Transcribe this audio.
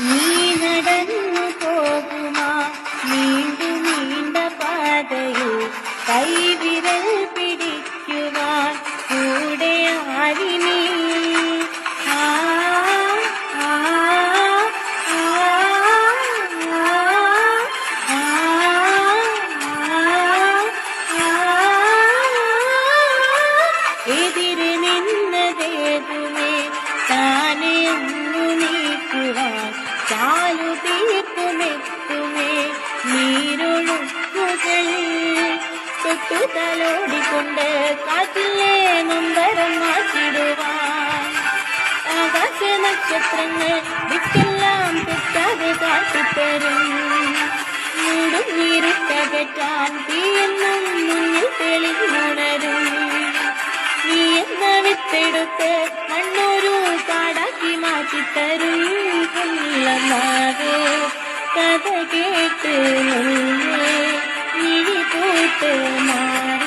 നീ നടന്നു പോകുമാ നീണ്ടു നീണ്ട പാതയിൽ കൈവിരൽ പിടിക്കുവാൻ കൂടെ ആരിനി എതിരെ നിന്നതേതുമേ താനെ ഒന്നു നീക്കുവാൻ ചാലു തീർക്കുമെത്തുമേ നീരൊഴുക്കുകൾ തൊട്ടു തലോടിക്കൊണ്ട് കാറ്റിലെ നൊമ്പരം മാറ്റിടുവാൻ ആകാശ നക്ഷത്രങ്ങൾ ദിക്കെല്ലാം തെറ്റാതെ കാട്ടിത്തരും മൂടും നീരിട്ടകറ്റാൻ തീയെന്നും മുന്നിൽ തെളിഞ്ഞുണരും നീ എന്ന വിത്തെടുത്ത് മണ്ണൊരു കാടാക്കി മാറ്റിത്തരും കൊല്ലമാവേ കഥ കേട്ട് നിഴി പൂട്ട് മാറ